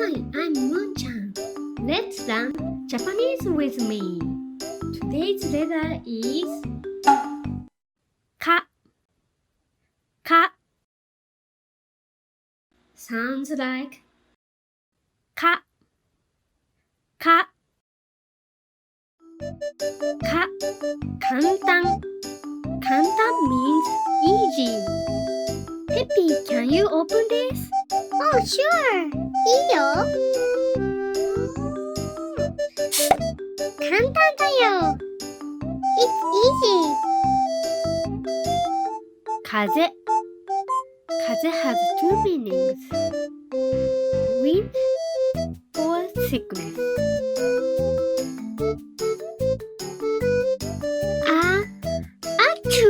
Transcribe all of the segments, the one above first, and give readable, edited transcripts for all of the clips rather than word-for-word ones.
Hi, I'm Moon-chan. Let's learn Japanese with me. Today's letter is か。か sounds like か。か。か。簡単。簡単 means easy. Peppy, can you open this? Oh, sure. いいよ。簡単だよ。It's easy. 風。風 has two meanings. Wind or sickness. あっちゅ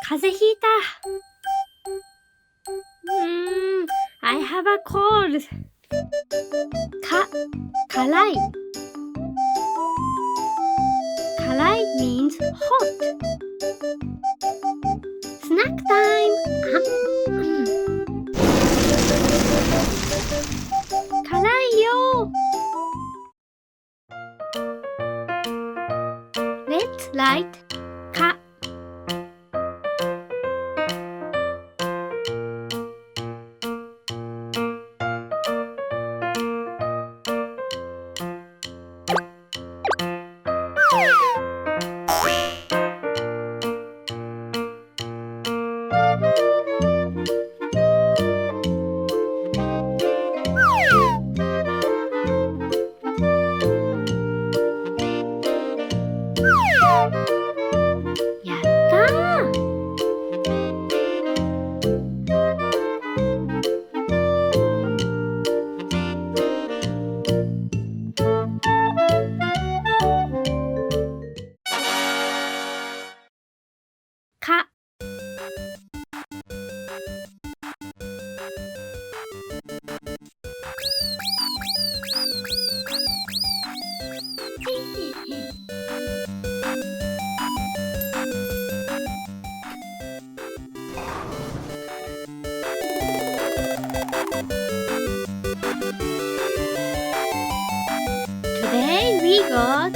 風邪ひいた。I have a cold. 辛い。辛い means hot. Snack time. 辛いよ。Let's write か。やったー。か。Today we got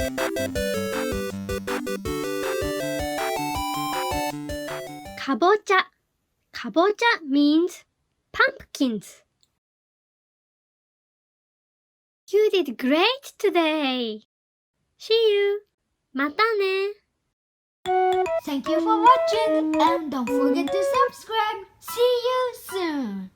かぼちゃ。かぼちゃ means pumpkins. You did great today. See you. またね。Thank you for watching and don't forget to subscribe. See you soon.